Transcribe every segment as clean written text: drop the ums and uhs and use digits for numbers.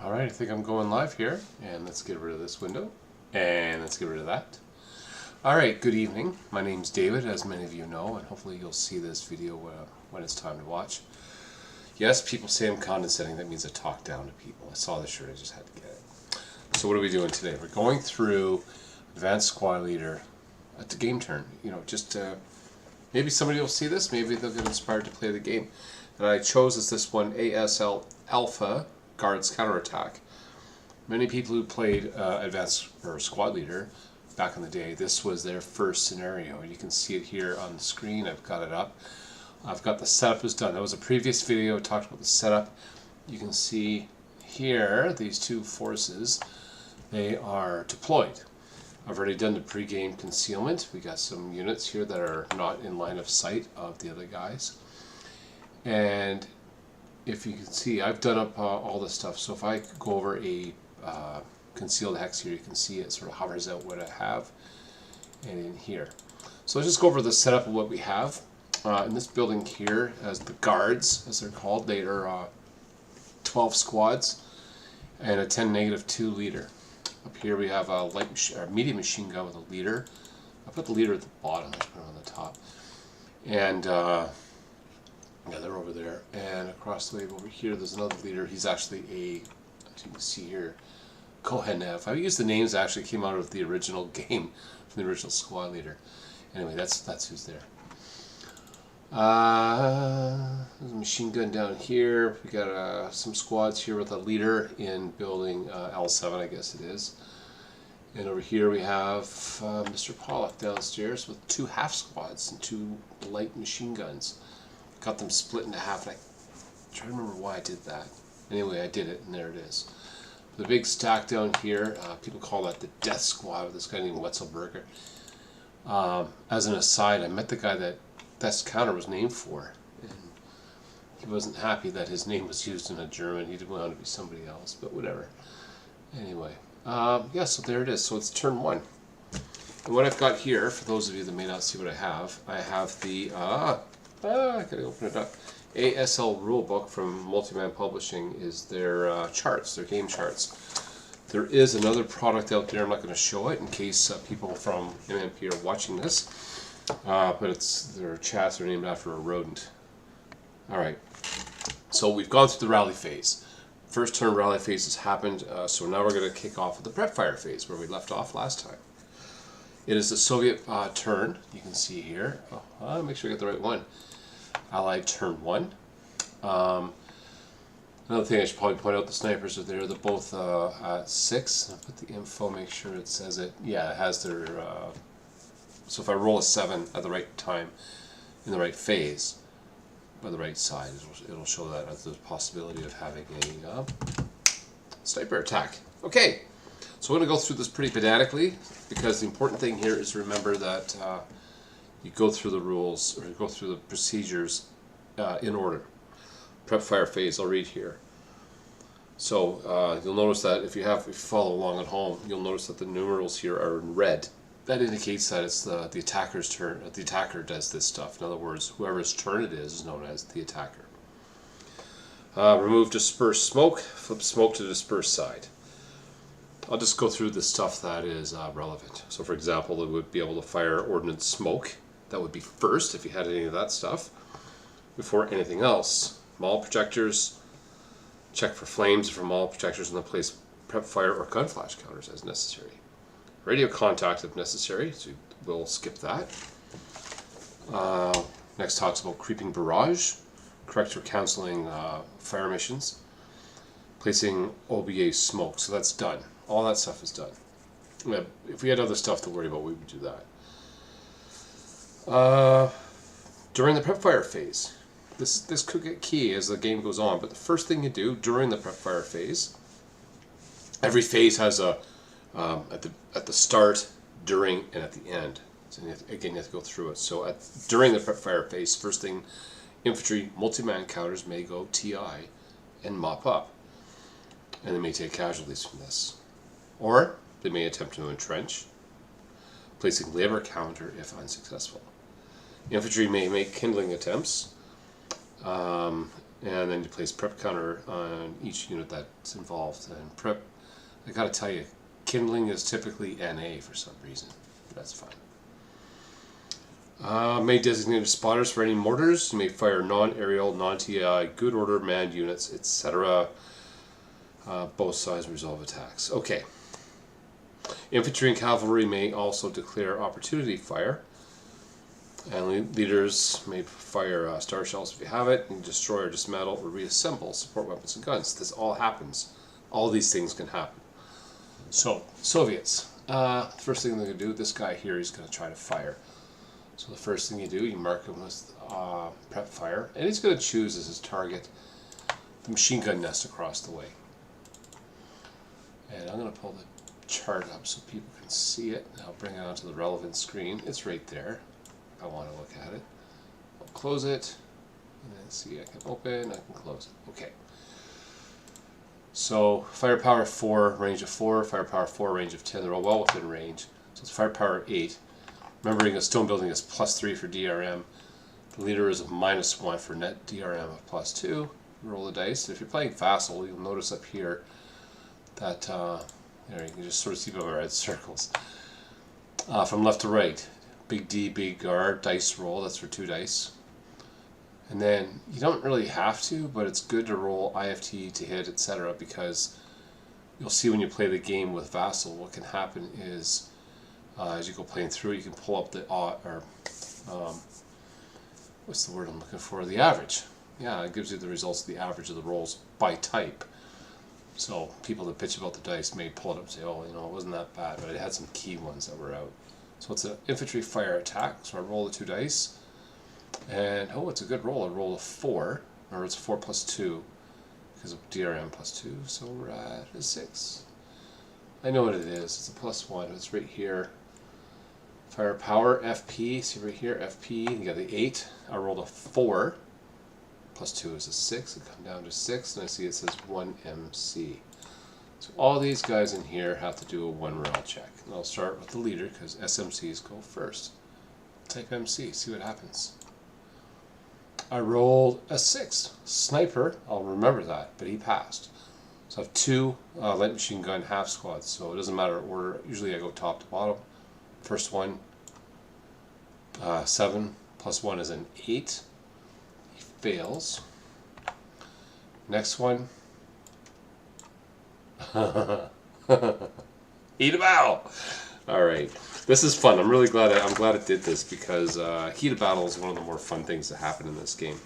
Alright, I think I'm going live here, and let's get rid of this window, and let's get rid of that. Alright, good evening. My name's David, as many of you know, and hopefully you'll see this video when it's time to watch. Yes, people say I'm condescending. That means I talk down to people. I saw the shirt, I just had to get it. So what are we doing today? We're going through Advanced Squad Leader at the game turn. You know, just maybe somebody will see this, maybe they'll get inspired to play the game. And I chose as this one ASL Alpha Guards Counterattack. Many people who played Advanced or Squad Leader back in the day, this was their first scenario. You can see it here on the screen. I've got it up. I've got the setup is done. That was a previous video. I talked about the setup. You can see here these two forces. They are deployed. I've already done the pre-game concealment. We got some units here that are not in line of sight of the other guys. And if you can see, I've done up all this stuff. So if I go over a concealed hex here, you can see it sort of hovers out what I have and in here. So let's just go over the setup of what we have. In this building here, as the guards, as they're called, they are 12 squads and a 10-2 leader. Up here we have a medium machine gun with a leader. I put the leader at the bottom, I put it on the top. And yeah, they're over there. And across the way over here, there's another leader. He's actually as you can see here, Kohenev. I used the names that actually came out of the original game, from the original Squad Leader. Anyway, that's who's there. There's a machine gun down here. We got some squads here with a leader in building L7, I guess it is. And over here we have Mr. Pollock downstairs with 2 half squads and 2 light machine guns. Got them split into half, and I try to remember why I did that. Anyway, I did it, and there it is. The big stack down here, people call that the Death Squad with this guy named Wetzelberger. As an aside, I met the guy that this counter was named for, and he wasn't happy that his name was used in a German. He didn't want to be somebody else, but whatever. Anyway, yeah, so there it is. So it's turn 1. And what I've got here, for those of you that may not see what I have the I gotta open it up. ASL Rulebook from Multiman Publishing is their charts, their game charts. There is another product out there. I'm not going to show it in case people from MMP are watching this, but their chats are named after a rodent. All right, so we've gone through the rally phase. First turn rally phase has happened, so now we're going to kick off with the prep fire phase where we left off last time. It is the Soviet turn. You can see here. Make sure I get the right one. Allied turn 1. Another thing I should probably point out, the snipers are there. They're both at 6. I'll put the info, make sure it says it. Yeah, it has their... so if I roll a 7 at the right time, in the right phase, by the right side, it'll show that as the possibility of having a sniper attack. Okay, so we're going to go through this pretty pedantically, because the important thing here is to remember that you go through the rules, or you go through the procedures in order. Prep fire phase, I'll read here. So you'll notice that if you follow along at home, you'll notice that the numerals here are in red. That indicates that it's the attacker's turn. The attacker does this stuff. In other words, whoever's turn it is known as the attacker. Remove disperse smoke, flip smoke to disperse side. I'll just go through the stuff that is relevant. So for example, it would be able to fire ordnance smoke. That would be first if you had any of that stuff. Before anything else, Mall projectors, check for flames from Mall projectors and then place prep fire or gun flash counters as necessary. Radio contact if necessary, so we'll skip that. Next talks about creeping barrage, correct or cancelling fire missions, placing OBA smoke, so that's done. All that stuff is done. If we had other stuff to worry about, we would do that. During the prep fire phase, this could get key as the game goes on, but the first thing you do during the prep fire phase, every phase has a at the start, during, and at the end. So again, you have to go through it. So during the prep fire phase, first thing, infantry multi-man counters may go TI and mop up, and they may take casualties from this, or they may attempt to entrench, placing labor counter if unsuccessful. Infantry may make kindling attempts, and then you place prep counter on each unit that's involved. And prep, I gotta tell you, kindling is typically NA for some reason. That's fine. May designate spotters for any mortars. You may fire non-aerial, non-TI, good order manned units, etc. Both sides resolve attacks. Okay. Infantry and cavalry may also declare opportunity fire. And leaders may fire star shells if you have it, and destroy or dismantle or reassemble support weapons and guns. This all happens. All these things can happen. So, Soviets. First thing they're going to do, this guy here, he's going to try to fire. So the first thing you do, you mark him with prep fire, and he's going to choose as his target the machine gun nest across the way. And I'm going to pull the chart up so people can see it. I'll bring it onto the relevant screen. It's right there. I want to look at it. I'll close it, and then see, I can open, I can close it. Okay. So firepower 4, range of 4, firepower 4, range of 10. They're all well within range. So it's firepower 8. Remembering a stone building is +3 for DRM. The leader is a -1 for net DRM of +2. Roll the dice. If you're playing Vassal, you'll notice up here that there you can just sort of see the red circles. From left to right, big D, big R, dice roll. That's for 2 dice. And then you don't really have to, but it's good to roll IFT to hit, etc. Because you'll see when you play the game with Vassal, what can happen is as you go playing through, you can pull up the what's the word I'm looking for? The average. Yeah, it gives you the results of the average of the rolls by type. So people that bitch about the dice may pull it up and say, oh, you know, it wasn't that bad, but it had some key ones that were out. So it's an infantry fire attack. So I roll the 2 dice. And, oh, it's a good roll. I roll a 4, or it's 4 + 2, because of DRM +2, so we're at a 6. I know what it is. It's a +1. It's right here. Firepower, FP, see right here, FP, you got the 8. I rolled a 4, +2 is a 6. I come down to 6, and I see it says 1 MC. So all these guys in here have to do a 1 roll check. And I'll start with the leader, because SMCs go first. Type MC, see what happens. I rolled a 6. Sniper, I'll remember that, but he passed. So I have 2 light machine gun half squads, so it doesn't matter order. Usually I go top to bottom. First one, 7 + 1 is an 8. He fails. Next one, heat of battle. All right. This is fun. I'm really glad it did this because heat of battle is one of the more fun things that happen in this game.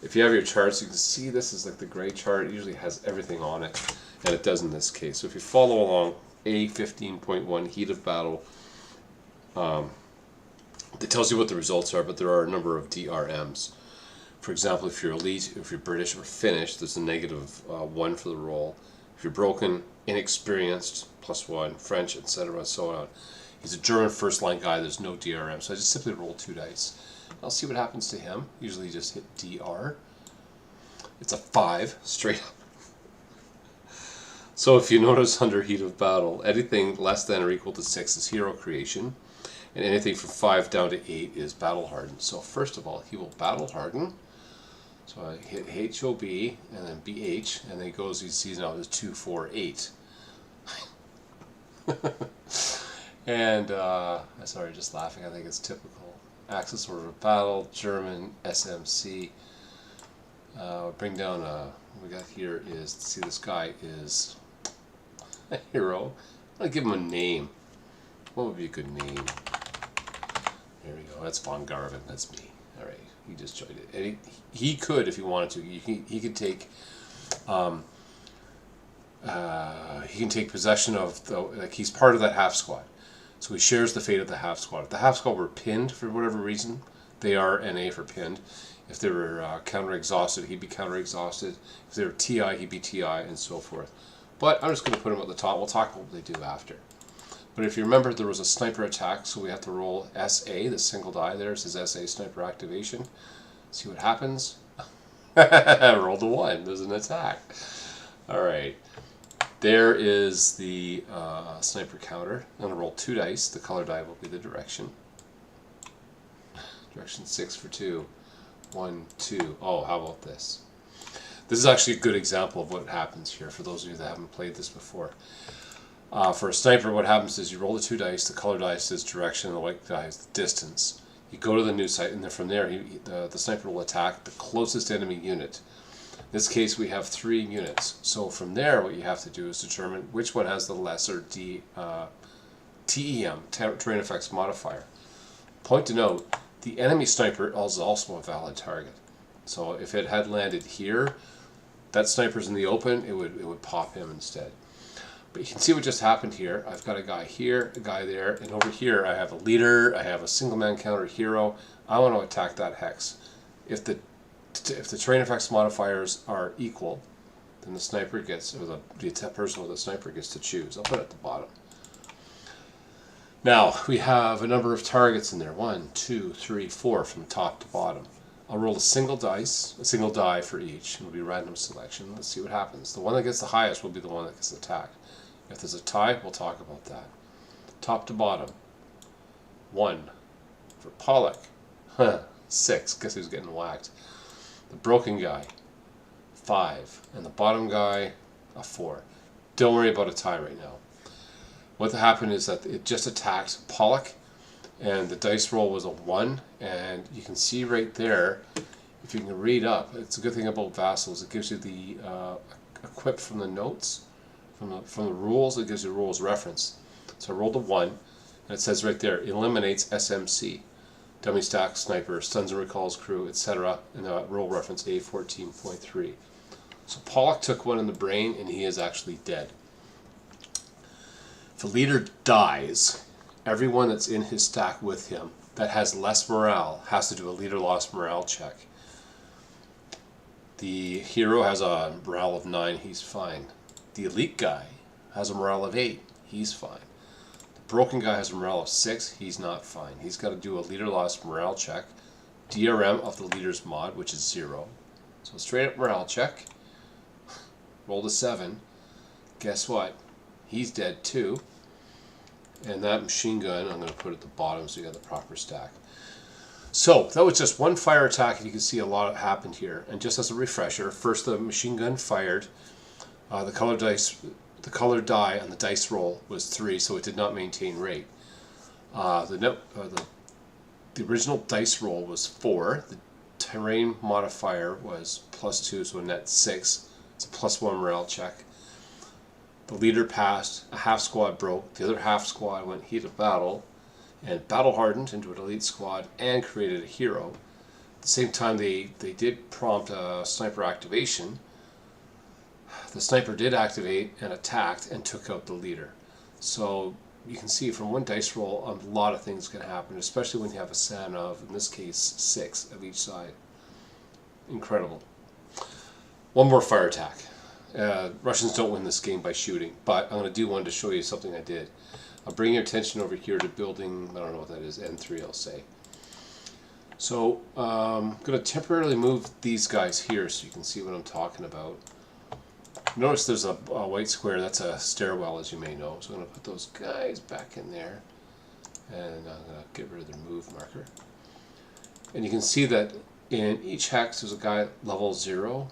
If you have your charts, you can see this is like the gray chart. It usually has everything on it, and it does in this case. So if you follow along, A15.1 heat of battle, it tells you what the results are, but there are a number of DRMs. For example, if you're elite, if you're British or Finnish, there's a -1 for the roll. If you're broken, inexperienced, +1, French, etc., so on. He's a German first-line guy, there's no DRM, so I just simply roll 2 dice. I'll see what happens to him. Usually just hit DR. It's a 5, straight up. So if you notice under heat of battle, anything less than or equal to 6 is hero creation, and anything from 5 down to 8 is battle hardened. So first of all, he will battle harden. So I hit HOB, and then BH, and then he goes, he sees now there's 2, 4, 8. And I'm sorry, just laughing. I think it's typical. Axis order of battle, German, SMC. Bring down what we got here is, see, this guy is a hero. I'm gonna give him a name. What would be a good name? There we go. That's Von Garvin. That's me. All right, he just joined it. And he could, if he wanted to, he could take. He can take possession of the, like, he's part of that half squad. So he shares the fate of the half squad. If the half squad were pinned for whatever reason, they are NA for pinned. If they were counter-exhausted, he'd be counter-exhausted. If they were TI, he'd be TI, and so forth. But I'm just going to put him at the top. We'll talk about what they do after. But if you remember, there was a sniper attack, so we have to roll SA, the single die there. It says SA sniper activation. See what happens. Rolled a 1. There's an attack. All right. There is the sniper counter. I'm going to roll 2 dice. The color die will be the direction. Direction 6 for 2. 1, 2. Oh, how about this? This is actually a good example of what happens here for those of you that haven't played this before. For a sniper, what happens is you roll the 2 dice, the color dice is direction, and the white dice is distance. You go to the new site, and then from there, the sniper will attack the closest enemy unit. In this case, we have 3 units. So from there, what you have to do is determine which one has the lesser TEM, terrain effects modifier. Point to note, the enemy sniper is also a valid target. So if it had landed here, that sniper's in the open, it would pop him instead. But you can see what just happened here. I've got a guy here, a guy there, and over here I have a leader, I have a single man counter hero. I want to attack that hex. If the terrain effects modifiers are equal, then the sniper gets, or the person with the sniper gets to choose. I'll put it at the bottom. Now, we have a number of targets in there. 1, 2, 3, 4 from top to bottom. I'll roll a single die for each. It'll be random selection. Let's see what happens. The one that gets the highest will be the one that gets attacked. If there's a tie, we'll talk about that. Top to bottom. 1 for Pollock. 6. Guess who's getting whacked? The broken guy. 5. And the bottom guy, a 4. Don't worry about a tie right now. What happened is that it just attacked Pollock, and the dice roll was a 1, and you can see right there, if you can read up, it's a good thing about Vassals, it gives you the equip from the notes, from the rules, it gives you rules reference. So I rolled a 1, and it says right there, eliminates SMC, dummy stack, sniper, stuns and recalls crew, etc., in the rule reference A14.3. So Pollock took 1 in the brain, and he is actually dead. If a leader dies, everyone that's in his stack with him that has less morale has to do a leader lost morale check. The hero has a morale of 9, he's fine. The elite guy has a morale of 8, he's fine. The broken guy has a morale of 6, he's not fine. He's got to do a leader lost morale check. DRM of the leader's mod, which is 0. So straight up morale check. Rolled a 7. Guess what? He's dead too. And that machine gun, I'm going to put at the bottom so you got the proper stack. So that was just one fire attack, and you can see a lot happened here. And just as a refresher, first the machine gun fired. The color die on the dice roll was 3, so it did not maintain rate. The original dice roll was 4. The terrain modifier was +2, so a net 6. It's a +1 morale check. The leader passed, a half squad broke, the other half squad went heat of battle, and battle hardened into an elite squad and created a hero. At the same time, they did prompt a sniper activation. The sniper did activate and attacked and took out the leader. So you can see from one dice roll, a lot of things can happen, especially when you have a SAN of, in this case, 6 of each side. Incredible. One more fire attack. Russians don't win this game by shooting, but I'm going to do one to show you something I did. I'll bring your attention over here to building, I don't know what that is, N3 I'll say. So I'm going to temporarily move these guys here so you can see what I'm talking about. Notice there's a white square, that's a stairwell as you may know, so I'm going to put those guys back in there, and I'm going to get rid of their move marker. And you can see that in each hex there's a guy level 0,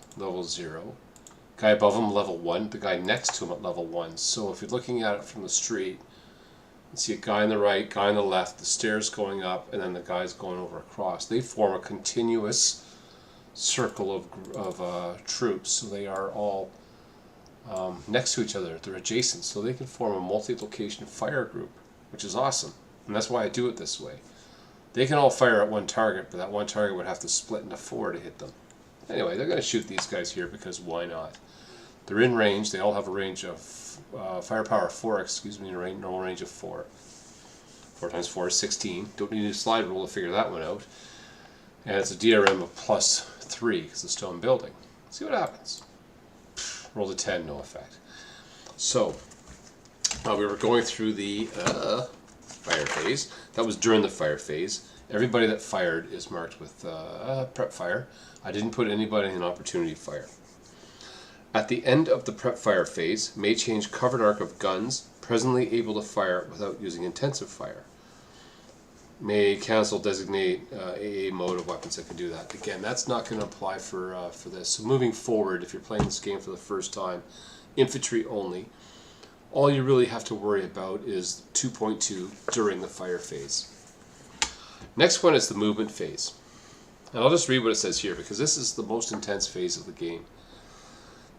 guy above him level 1, the guy next to him at level 1. So if you're looking at it from the street, you see a guy on the right, guy on the left, the stairs going up, and then the guys going over across. They form a continuous circle of troops, so they are all next to each other. They're adjacent, so they can form a multi-location fire group, which is awesome. And that's why I do it this way. They can all fire at one target, but that one target would have to split into 4 to hit them. Anyway, they're going to shoot these guys here because why not? They're in range. They all have a range of firepower 4, normal range of 4. 4 times 4 is 16. Don't need a slide rule to figure that one out. And it's a DRM of +3 because it's stone building. See what happens. Roll a 10, no effect. So, we were going through the fire phase. That was during the fire phase. Everybody that fired is marked with prep fire. I didn't put anybody in opportunity fire. At the end of the prep fire phase, may change covered arc of guns, presently able to fire without using intensive fire. may cancel designate AA mode of weapons that can do that. Again, that's not going to apply for this. So moving forward, if you're playing this game for the first time, infantry only, all you really have to worry about is 2.2 during the fire phase. Next one is the movement phase. And I'll just read what it says here because this is the most intense phase of the game.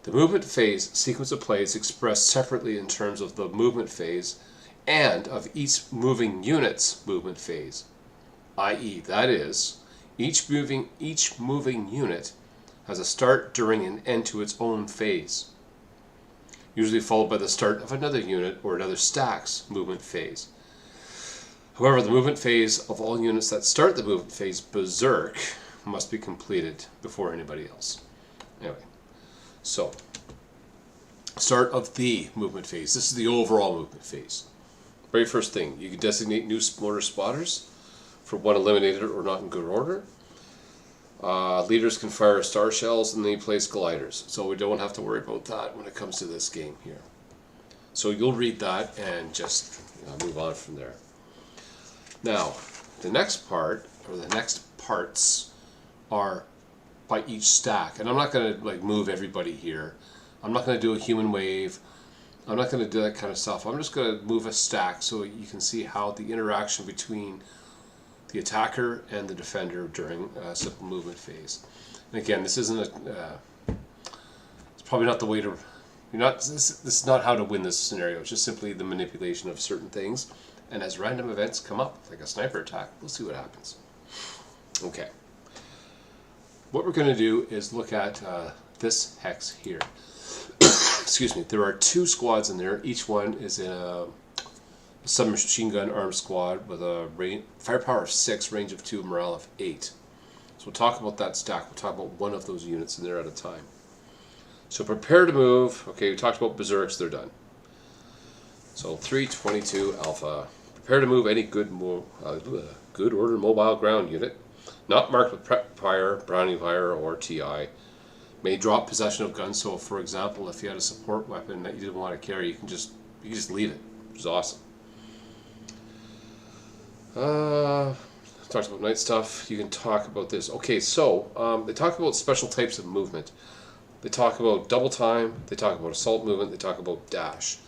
The movement phase sequence of play is expressed separately in terms of the movement phase and of each moving unit's movement phase, i.e., that is, each moving unit has a start, during, and end to its own phase, usually followed by the start of another unit or another stack's movement phase. However, the movement phase of all units that start the movement phase berserk must be completed before anybody else. Anyway, so start of the movement phase. This is the overall movement phase. Very first thing, you can designate new mortar spotters for one eliminated or not in good order. Leaders can fire star shells and then you place gliders. So we don't have to worry about that when it comes to this game here. So you'll read that and just move on from there. Now, the next part, or the next parts, are by each stack. And I'm not going to move everybody here. I'm not going to do a human wave. I'm not going to do that kind of stuff. I'm just going to move a stack so you can see how the interaction between the attacker and the defender during a simple movement phase. And again, this isn't it's probably not the way to, this is not how to win this scenario. It's just simply the manipulation of certain things. And as random events come up, like a sniper attack, we'll see what happens. Okay. What we're going to do is look at this hex here. Excuse me. There are 2 squads in there. Each one is in a submachine gun armed squad with a firepower of 6, range of 2, morale of 8. So we'll talk about that stack. We'll talk about one of those units in there at a time. So prepare to move. Okay, we talked about berserks. They're done. So 322 Alpha. Prepare to move any good order mobile ground unit, not marked with prep fire, brownie fire, or TI. May drop possession of guns. So, for example, if you had a support weapon that you didn't want to carry, you can just leave it, which is awesome. Talked about night stuff. You can talk about this. Okay, so they talk about special types of movement. They talk about double time. They talk about assault movement. They talk about dash.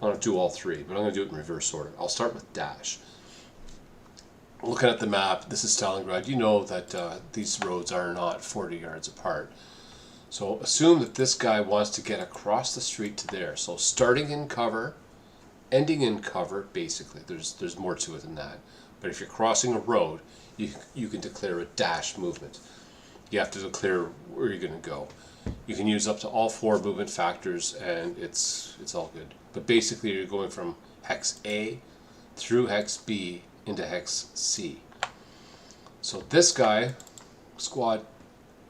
I'm going to do all 3, but I'm going to do it in reverse order. I'll start with dash. Looking at the map, this is Stalingrad. You know that these roads are not 40 yards apart. So assume that this guy wants to get across the street to there. So starting in cover, ending in cover, basically. There's more to it than that. But if you're crossing a road, you can declare a dash movement. You have to declare where you're going to go. You can use up to all 4 movement factors, and it's all good. But basically, you're going from hex A through hex B into hex C. So this guy, squad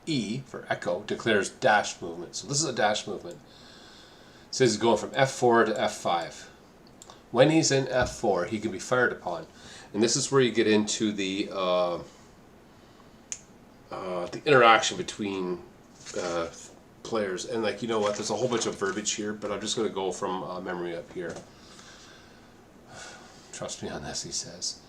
E for Echo, declares dash movement. So this is a dash movement. It says he's going from F4 to F5. When he's in F4, he can be fired upon. And this is where you get into the interaction between players. And you know what, there's a whole bunch of verbiage here, but I'm just going to go from memory up here. Trust me on this, he says.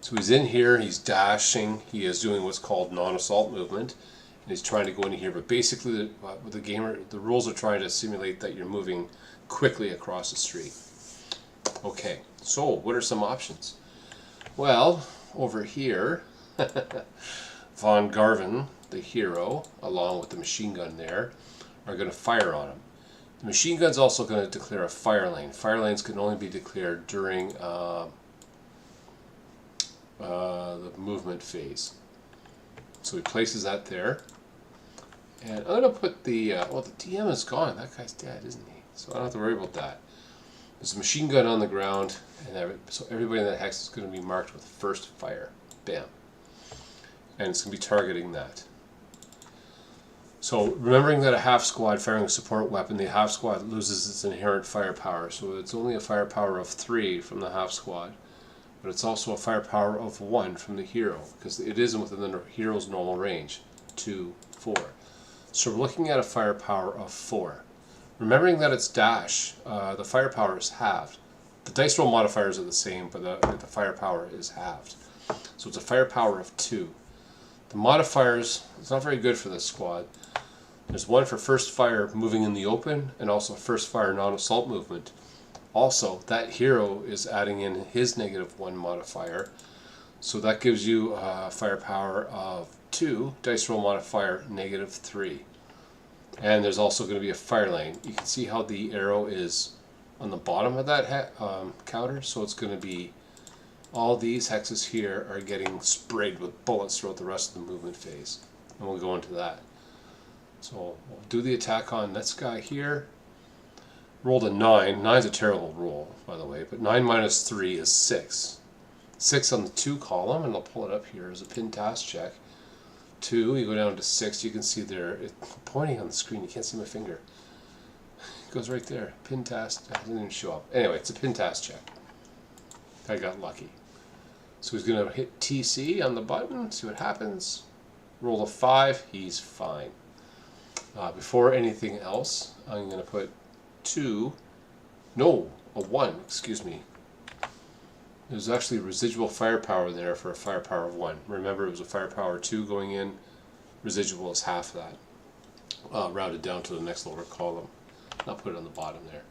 So he's in here, he's dashing, he is doing what's called non-assault movement, and he's trying to go into here, but basically the rules are trying to simulate that you're moving quickly across the street. Okay, so what are some options? Well, over here, Von Garvin, the hero, along with the machine gun there, are going to fire on him. The machine gun's also going to declare a fire lane. Fire lanes can only be declared during the movement phase. So he places that there. And I'm going to put the, well, the DM is gone. That guy's dead, isn't he? So I don't have to worry about that. There's a machine gun on the ground, and so everybody in that hex is going to be marked with first fire. Bam. And it's going to be targeting that. So remembering that a half squad firing a support weapon, the half squad loses its inherent firepower. So it's only a firepower of 3 from the half squad, but it's also a firepower of 1 from the hero, because it isn't within the hero's normal range. 2, 4. So we're looking at a firepower of 4. Remembering that it's dash, the firepower is halved. The dice roll modifiers are the same, but the firepower is halved. So it's a firepower of 2. The modifiers, it's not very good for this squad. There's one for first fire moving in the open, and also first fire non-assault movement. Also, that hero is adding in his -1 modifier, so that gives you a firepower of 2, dice roll modifier -3. And there's also going to be a fire lane. You can see how the arrow is on the bottom of that counter, so it's going to be all these hexes here are getting sprayed with bullets throughout the rest of the movement phase, and we'll go into that. So we'll do the attack on this guy here. Rolled a 9. 9's a terrible roll, by the way, but 9 minus 3 is 6. 6 on the 2 column, and I'll pull it up here as a pin task check. 2, you go down to 6, you can see there, it's pointing on the screen, you can't see my finger. It goes right there. Pin task, it didn't even show up. Anyway, it's a pin task check. I got lucky. So he's going to hit TC on the button, see what happens. Roll a 5, he's fine. Before anything else, I'm going to put 2, no, a 1, excuse me. There's actually residual firepower there for a firepower of 1. Remember, it was a firepower 2 going in. Residual is half that. Rounded down to the next lower column. I'll put it on the bottom there.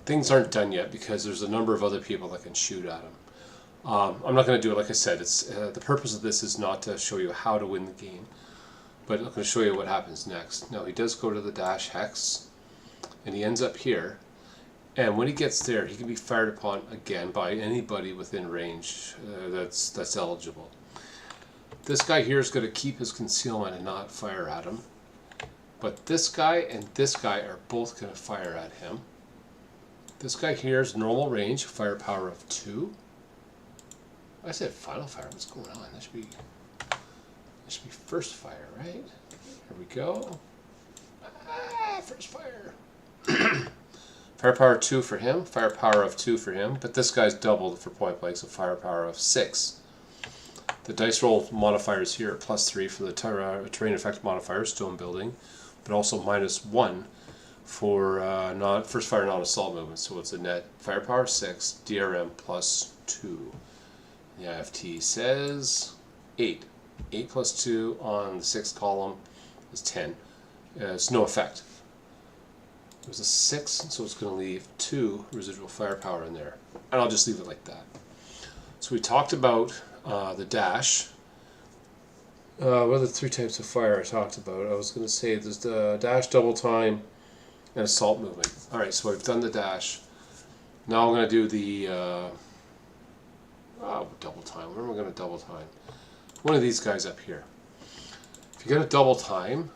Things aren't done yet because there's a number of other people that can shoot at him. I'm not going to do it like I said. It's the purpose of this is not to show you how to win the game, but I'm going to show you what happens next. Now he does go to the dash hex, and he ends up here. And when he gets there, he can be fired upon again by anybody within range that's eligible. This guy here is going to keep his concealment and not fire at him. But this guy and this guy are both going to fire at him. This guy here is normal range, firepower of 2. I said final fire. What's going on? That should be first fire, right? Here we go. First fire. Firepower 2 for him, firepower of 2 for him, but this guy's doubled for point blank, so firepower of 6. The dice roll modifiers here are +3 for the terrain effect modifier, stone building, but also -1 for first fire non-assault movement, so it's a net firepower 6, DRM +2. The IFT says 8. 8 + 2 on the 6th column is 10. It's no effect. It was a 6, so it's going to leave 2 residual firepower in there. And I'll just leave it like that. So we talked about the dash. What are the 3 types of fire I talked about? I was going to say there's the dash, double time, and assault movement. Alright, so I've done the dash. Now I'm going to do the double time. Where am I going to double time? One of these guys up here. If you're going to double time,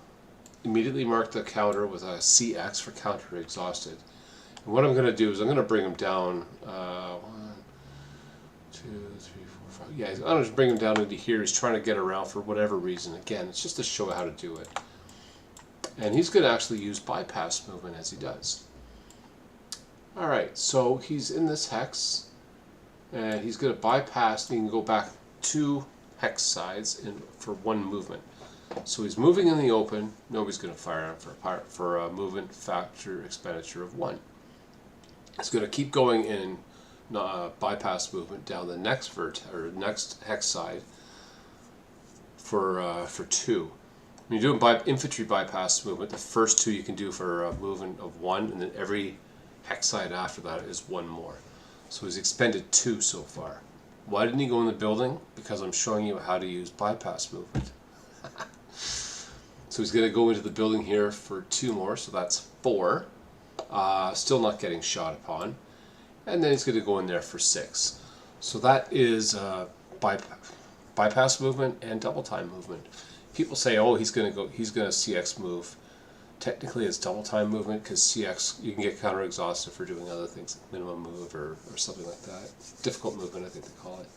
immediately mark the counter with a CX for counter exhausted. And what I'm going to do is I'm going to bring him down 1, 2, 3, 4, 5. Yeah, I'm going to bring him down into here. He's trying to get around for whatever reason. Again, it's just to show how to do it. And he's going to actually use bypass movement as he does. Alright, so he's in this hex, and he's going to bypass, and he can go back 2 hex sides for 1 movement. So he's moving in the open. Nobody's going to fire him for a movement factor expenditure of 1. It's going to keep going in bypass movement down the next next hex side for 2. When you're doing infantry bypass movement, the first 2 you can do for a movement of 1, and then every hex side after that is 1 more. So he's expended 2 so far. Why didn't he go in the building? Because I'm showing you how to use bypass movement. So he's going to go into the building here for 2 more, so that's 4. Still not getting shot upon. And then he's going to go in there for 6. So that is bypass movement and double time movement. People say, oh, he's going to CX move. Technically it's double time movement because CX, you can get counter exhausted for doing other things like minimum move or something like that. Difficult movement, I think they call it.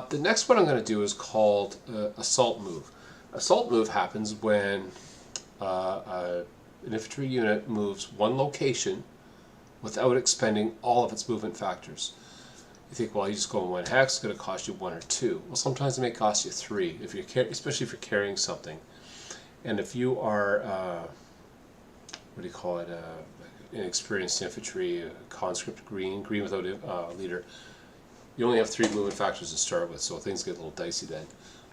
The next one I'm going to do is called assault move. Assault move happens when an infantry unit moves 1 location without expending all of its movement factors. You think, well, you just go in 1 hex, it's going to cost you 1 or 2. Well, sometimes it may cost you 3, especially if you're carrying something. And if you are, what do you call it, inexperienced infantry, conscript green without a leader, You only have 3 movement factors to start with, so things get a little dicey then.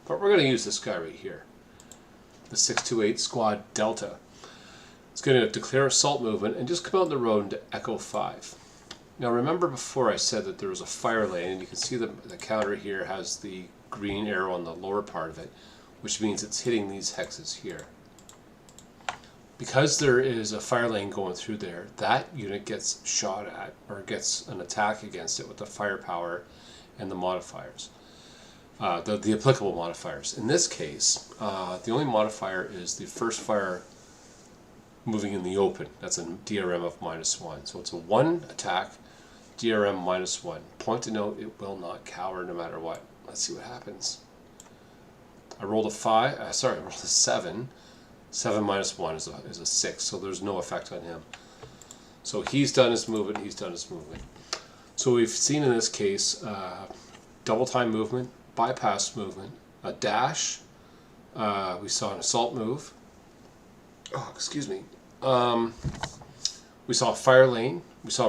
But we're going to use this guy right here, the 628 Squad Delta. It's going to declare assault movement and just come out on the road into Echo 5. Now remember before I said that there was a fire lane, and you can see the counter here has the green arrow on the lower part of it, which means it's hitting these hexes here. Because there is a fire lane going through there, that unit gets shot at, or gets an attack against it with the firepower and the modifiers. The applicable modifiers. In this case, the only modifier is the first fire moving in the open. That's a DRM of -1. So it's a 1 attack, DRM -1. Point to note, it will not cower no matter what. Let's see what happens. I rolled a 5, I rolled a 7. 7 minus 1 is a 6, so there's no effect on him. So he's done his movement, he's done his movement. So we've seen in this case double time movement, bypass movement, a dash, we saw an assault move, we saw a fire lane, we saw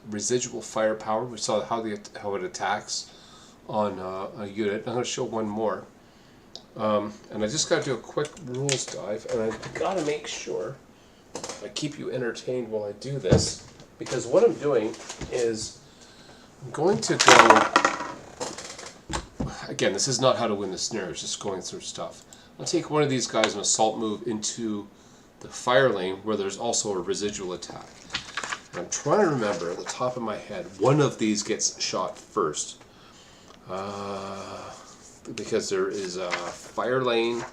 residual firepower, we saw how it attacks on a unit. I'm going to show one more. And I just got to do a quick rules dive, and I've got to make sure I keep you entertained while I do this, because what I'm doing is I'm going to go, again, this is not how to win the snare, it's just going through stuff. I'll take one of these guys and assault move into the fire lane where there's also a residual attack. And I'm trying to remember at the top of my head, one of these gets shot first. Because there is a fire lane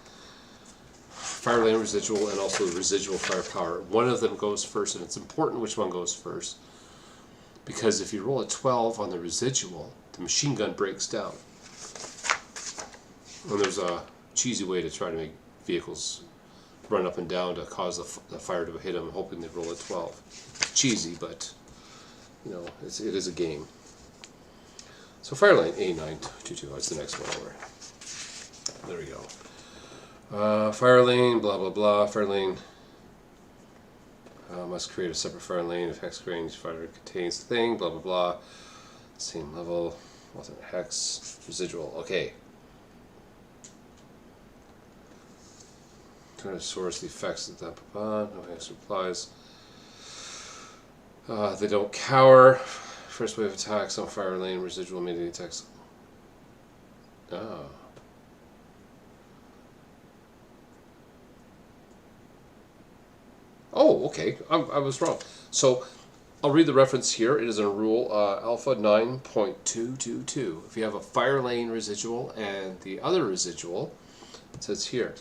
residual, and also residual firepower. One of them goes first, and it's important which one goes first, because if you roll a 12 on the residual, the machine gun breaks down. And there's a cheesy way to try to make vehicles run up and down to cause the fire to hit them, hoping they roll a 12. It's cheesy, but you know, it is a game. So fire lane A922, that's the next one over. There we go. Fire lane, blah blah blah. Fire lane must create a separate fire lane if hex range fire contains the thing, blah blah blah. Same level, alternate hex, residual. Okay. Trying to source the effects of that. No hex applies. They don't cower. First wave attacks on fire lane, residual immediate attacks. Oh. Oh, okay. I was wrong. So I'll read the reference here. It is in rule alpha 9.222. If you have a fire lane residual and the other residual, it says here.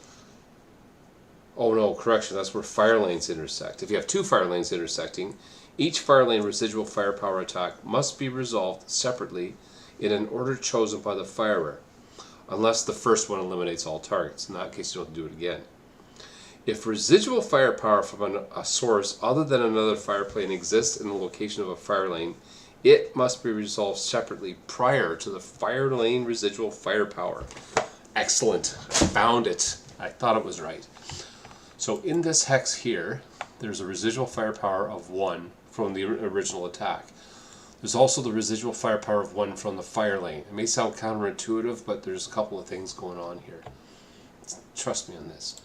Oh no, correction. That's where fire lanes intersect. If you have 2 fire lanes intersecting, each fire lane residual firepower attack must be resolved separately in an order chosen by the firer, unless the first one eliminates all targets. In that case, you don't have to do it again. If residual firepower from a source other than another fire plane exists in the location of a fire lane, it must be resolved separately prior to the fire lane residual firepower. Excellent. I found it. I thought it was right. So in this hex here, there's a residual firepower of 1 from the original attack. There's also the residual firepower of 1 from the fire lane. It may sound counterintuitive, but there's a couple of things going on here. Trust me on this.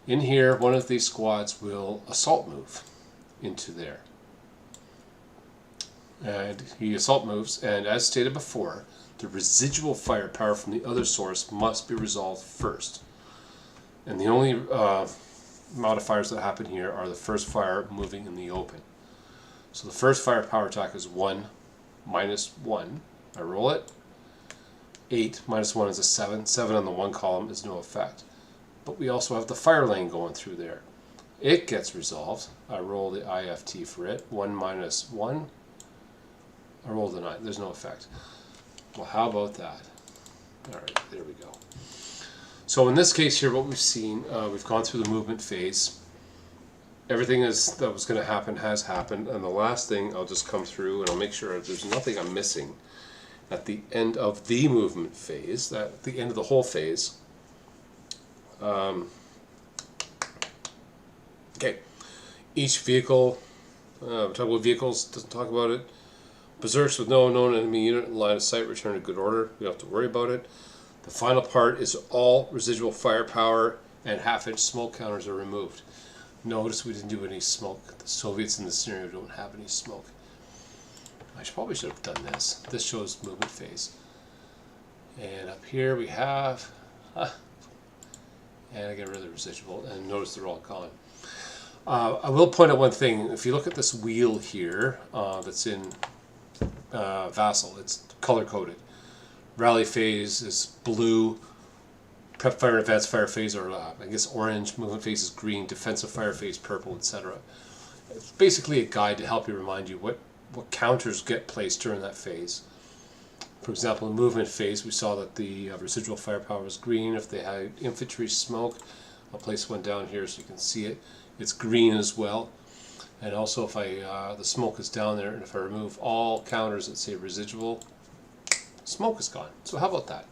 In here, one of these squads will assault move into there. And he assault moves, and as stated before, the residual firepower from the other source must be resolved first. And the only modifiers that happen here are the first fire moving in the open. So the first firepower attack is 1 minus 1. I roll it. 8 minus 1 is a 7. 7 on the 1 column is no effect. But we also have the fire lane going through there. It gets resolved. I roll the IFT for it. 1 minus 1. I roll the 9. There's no effect. Well, how about that? Alright, there we go. So in this case here, what we've seen, we've gone through the movement phase. Everything that was going to happen has happened, and the last thing, I'll just come through and I'll make sure there's nothing I'm missing at the end of the movement phase, at the end of the whole phase. Okay, each vehicle, we talk about vehicles, doesn't talk about it. Berserks with no known enemy unit in line of sight return to good order. We don't have to worry about it. The final part is all residual firepower and half-inch smoke counters are removed. Notice we didn't do any smoke. The Soviets in this scenario don't have any smoke. Probably should have done this. This shows movement phase. And up here we have... and I get rid of the residual. And notice they're all gone. I will point out one thing. If you look at this wheel here that's in Vassal, it's color-coded. Rally phase is blue. Prep fire and advanced fire phase are, I guess, orange. Movement phase is green. Defensive fire phase, purple, etc. It's basically a guide to help you remind you what counters get placed during that phase. For example, in movement phase, we saw that the residual firepower was green. If they had infantry smoke, I'll place one down here so you can see it. It's green as well. And also, if the smoke is down there, and if I remove all counters that say residual, smoke is gone. So how about that?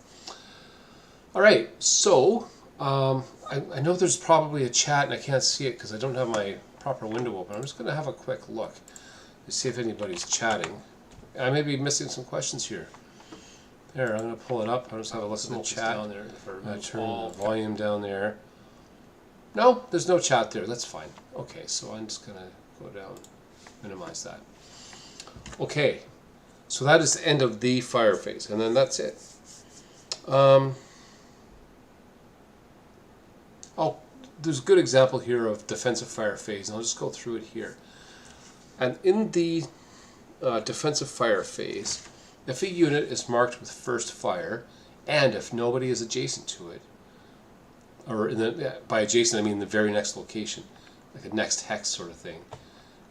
All right. So I know there's probably a chat, and I can't see it because I don't have my proper window open. I'm just going to have a quick look to see if anybody's chatting. I may be missing some questions here. There, I'm going to pull it up. I'll just have a listen to the chat. Down there. I turn the volume down there. No, there's no chat there. That's fine. Okay, so I'm just going to go down, minimize that. Okay, so that is the end of the fire phase, and then that's it. There's a good example here of defensive fire phase, and I'll just go through it here. And in the defensive fire phase, if a unit is marked with first fire, and if nobody is adjacent to it, or by adjacent I mean the very next location, like a next hex sort of thing,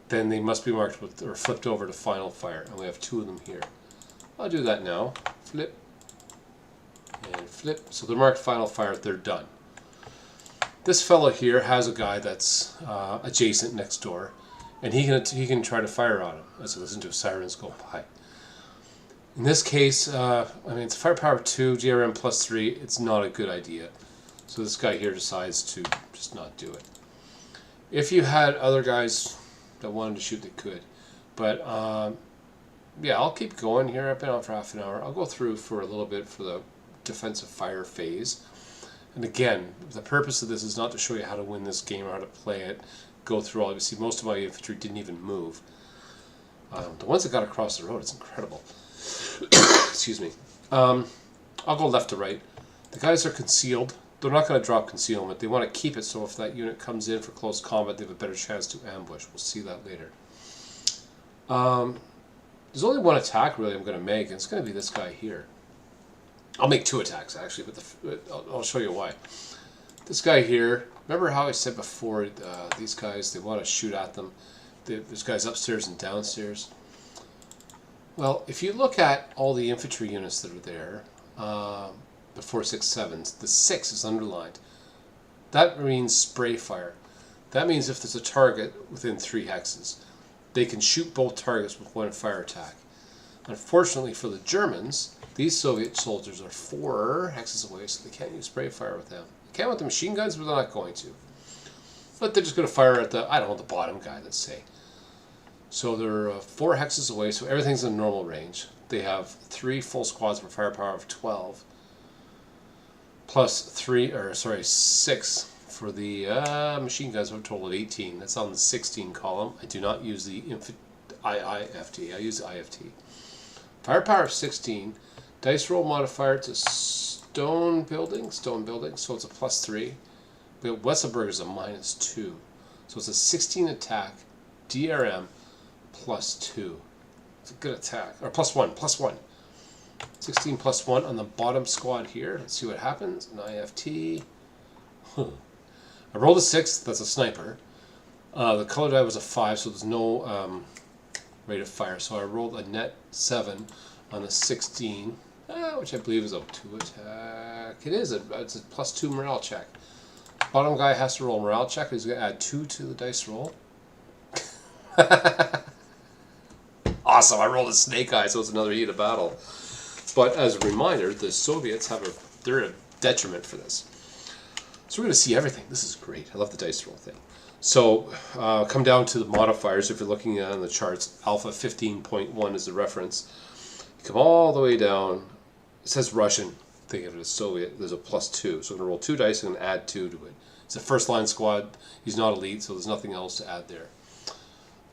then they must be marked with or flipped over to final fire, and we have 2 of them here. I'll do that now. Flip and flip. So they're marked final fire. They're done. This fellow here has a guy that's adjacent next door, and he can try to fire on him as I listen to sirens go by. In this case, I mean, it's firepower 2, GRM plus 3. It's not a good idea. So this guy here decides to just not do it. If you had other guys that wanted to shoot, they could. But yeah, I'll keep going here. I've been on for half an hour. I'll go through for a little bit for the defensive fire phase. And again, the purpose of this is not to show you how to win this game or how to play it. Go through all. You see, most of my infantry didn't even move. The ones that got across the road, it's incredible. Excuse me. I'll go left to right. The guys are concealed. They're not going to drop concealment. They want to keep it so if that unit comes in for close combat, they have a better chance to ambush. We'll see that later. There's only one attack really I'm going to make, and it's going to be this guy here. I'll make 2 attacks actually, but I'll show you why. This guy here, remember how I said before, these guys, they want to shoot at them. There's guys upstairs and downstairs. Well, if you look at all the infantry units that are there, the 4, 6, 7s, the 6 is underlined. That means spray fire. That means if there's a target within 3 hexes, they can shoot both targets with 1 fire attack. Unfortunately for the Germans, these Soviet soldiers are 4 hexes away, so they can't use spray fire with them. They can with the machine guns, but they're not going to. But they're just going to fire at the, I don't know, the bottom guy, let's say. So they're 4 hexes away, so everything's in normal range. They have 3 full squads for firepower of 12, plus 6 for the machine guns, for a total of 18. That's on the 16 column. I do not use the IIFT. I use the IFT. Firepower of 16. Dice roll modifier to stone building, so it's a plus 3. But Westerberg is a minus 2. So it's a 16 attack, DRM, plus 2. It's a good attack. Or plus 1. 16 plus 1 on the bottom squad here. Let's see what happens. An IFT. I rolled a 6. That's a sniper. The color die was a 5, so there's no rate of fire. So I rolled a net 7 on the 16, which I believe is a 2 attack. It is. It's a plus 2 morale check. Bottom guy has to roll a morale check. He's going to add 2 to the dice roll. Awesome, I rolled a snake eye, so it's another heat of battle. But as a reminder, the Soviets they're a detriment for this. So we're going to see everything. This is great. I love the dice roll thing. So come down to the modifiers. If you're looking at on the charts, alpha 15.1 is the reference. You come all the way down. It says Russian. Think of it as Soviet. There's a +2. So I'm going to roll 2 dice and add 2 to it. It's a first line squad. He's not elite, so there's nothing else to add there.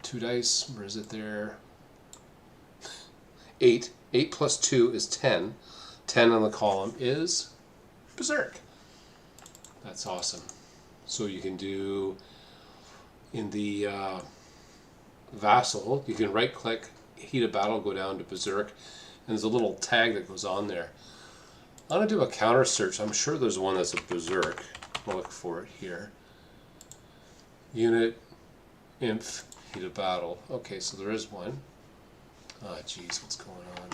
2 dice. Where is it there? 8. 8 plus 2 is 10. 10 on the column is Berserk. That's awesome. So you can do in the Vassal, you can right click, Heat of Battle, go down to Berserk, and there's a little tag that goes on there. I'm going to do a counter search. I'm sure there's one that's a Berserk. I'll look for it here. Unit, Inf, Heat of Battle. Okay, so there is one. Ah, geez, what's going on?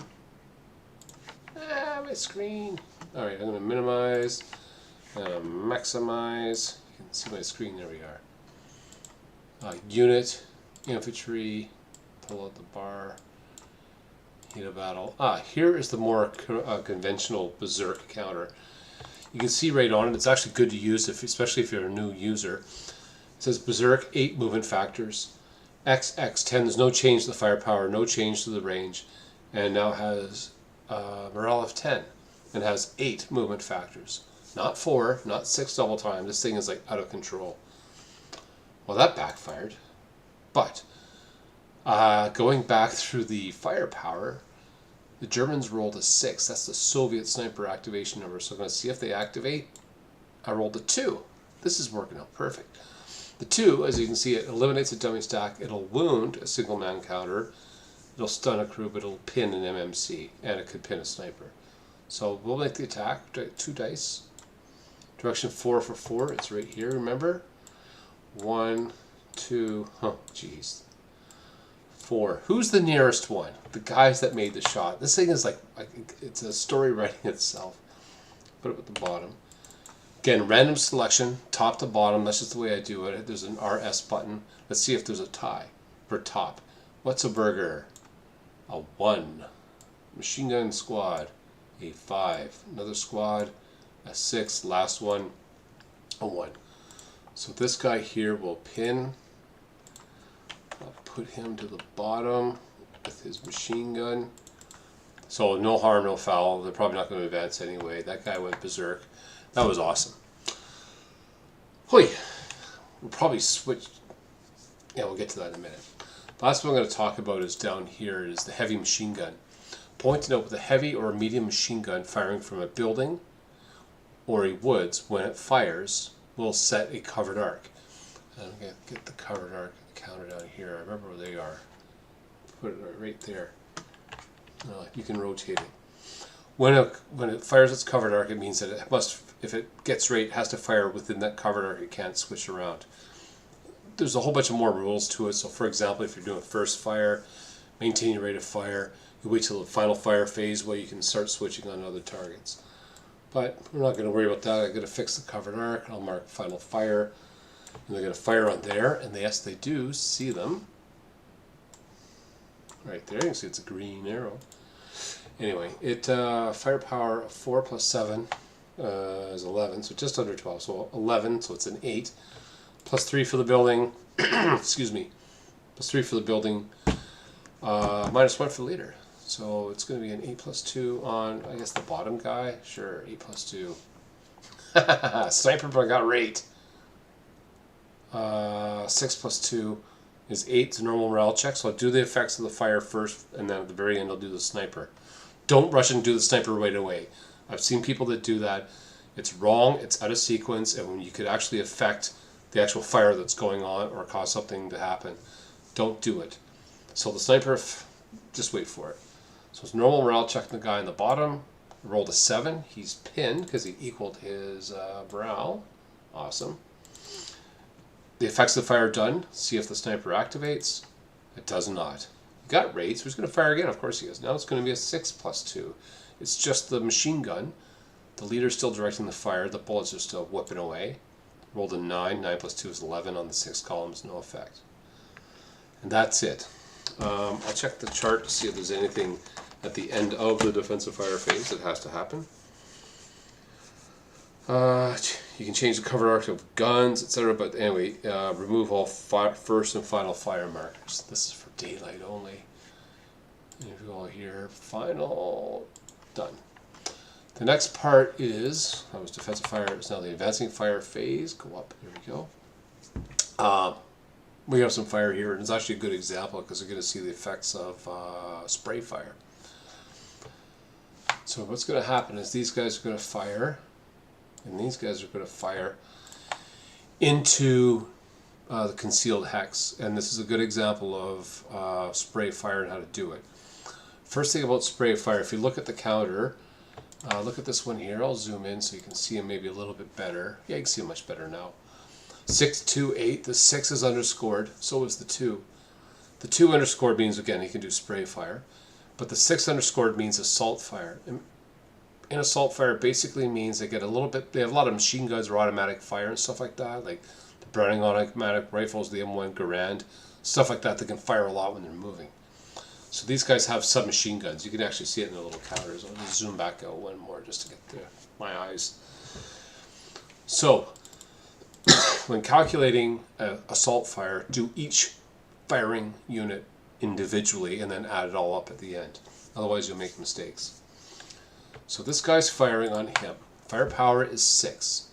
Ah, my screen. Alright, I'm going to minimize. I'm going to maximize. You can see my screen. There we are. Unit, Infantry, pull out the bar. Heat of Battle. Here is the more conventional Berserk counter. You can see right on it, it's actually good to use, especially if you're a new user. It says Berserk, 8 movement factors. XX, 10, there's no change to the firepower, no change to the range, and now has morale of 10, and has 8 movement factors. Not 4, not 6 double time. This thing is like out of control. Well, that backfired. But going back through the firepower, the Germans rolled a 6. That's the Soviet sniper activation number. So I'm going to see if they activate. I rolled a 2. This is working out perfect. The 2, as you can see, it eliminates a dummy stack. It'll wound a single man counter. It'll stun a crew, but it'll pin an MMC, and it could pin a sniper. So we'll make the attack. 2 dice. Direction 4 for 4. It's right here, remember? 1, 2, oh, jeez. 4. Who's the nearest one? The guys that made the shot. This thing is like it's a story writing itself. Put it at the bottom. Again, random selection, top to bottom. That's just the way I do it. There's an RS button. Let's see if there's a tie for top. What's a burger? A 1. Machine gun squad. A 5. Another squad. A 6. Last one. A 1. So this guy here will pin. I'll put him to the bottom with his machine gun. So no harm, no foul. They're probably not going to advance anyway. That guy went berserk. That was awesome. Hoi! We'll probably switch. Yeah, we'll get to that in a minute. The last one I'm going to talk about is down here is the heavy machine gun. Point to note with a heavy or a medium machine gun firing from a building or a woods, when it fires, will set a covered arc. I'm going to get the covered arc counter down here. I remember where they are. Put it right there. You can rotate it. When it fires its covered arc, it means that it must, if it gets right, it has to fire within that covered arc. It can't switch around. There's a whole bunch of more rules to it. So for example, if you're doing first fire, maintain your rate of fire. You wait till the final fire phase where you can start switching on other targets. But we're not going to worry about that. I'm going to fix the covered arc. I'll mark final fire. And they're going to fire on there. And yes, they do see them. Right there. You can see it's a green arrow. Anyway, it firepower of 4 plus 7 is 11, so just under 12. So 11, so it's an 8. Plus 3 for the building. Excuse me. Plus 3 for the building. Minus 1 for the leader. So it's going to be an 8 plus 2 on, I guess, the bottom guy. Sure, 8 plus 2. Sniper, but I got rate. 6 plus 2 is 8. It's a normal morale check. So I'll do the effects of the fire first, and then at the very end I'll do the sniper. Don't rush and do the sniper right away. I've seen people that do that. It's wrong, it's out of sequence, and when you could actually affect the actual fire that's going on or cause something to happen, don't do it. So the sniper, just wait for it. So it's normal morale check the guy on the bottom. Rolled a 7. He's pinned because he equaled his morale. Awesome. The effects of the fire are done. See if the sniper activates. It does not. He got rates. He's going to fire again. Of course he is. Now it's going to be a 6 plus 2. It's just the machine gun. The leader's still directing the fire. The bullets are still whipping away. Rolled a 9. 9 plus 2 is 11 on the 6 columns. No effect. And that's it. I'll check the chart to see if there's anything at the end of the defensive fire phase that has to happen. You can change the cover arc of guns, etc. But anyway, remove all first and final fire markers. This is for daylight only. And if you go here, final, done. The next part is, that was defensive fire, it's now the advancing fire phase. Go up, there we go. We have some fire here, and it's actually a good example because you're going to see the effects of spray fire. So what's going to happen is these guys are going to fire, and these guys are going to fire into the concealed hex. And this is a good example of spray fire and how to do it. First thing about spray fire, if you look at the counter, look at this one here. I'll zoom in so you can see him maybe a little bit better. Yeah, you can see him much better now. 6, 2, 8. The 6 is underscored, so is the 2. The 2 underscored means, again, he can do spray fire. But the 6 underscored means assault fire. And assault fire basically means they get a little bit, they have a lot of machine guns or automatic fire and stuff like that, like the Browning automatic rifles, the M1 Garand, stuff like that. They can fire a lot when they're moving. So these guys have submachine guns. You can actually see it in the little counters. I'll just zoom back out one more just to get my eyes. So when calculating assault fire, do each firing unit individually and then add it all up at the end. Otherwise you'll make mistakes. So this guy's firing on him. Firepower is 6.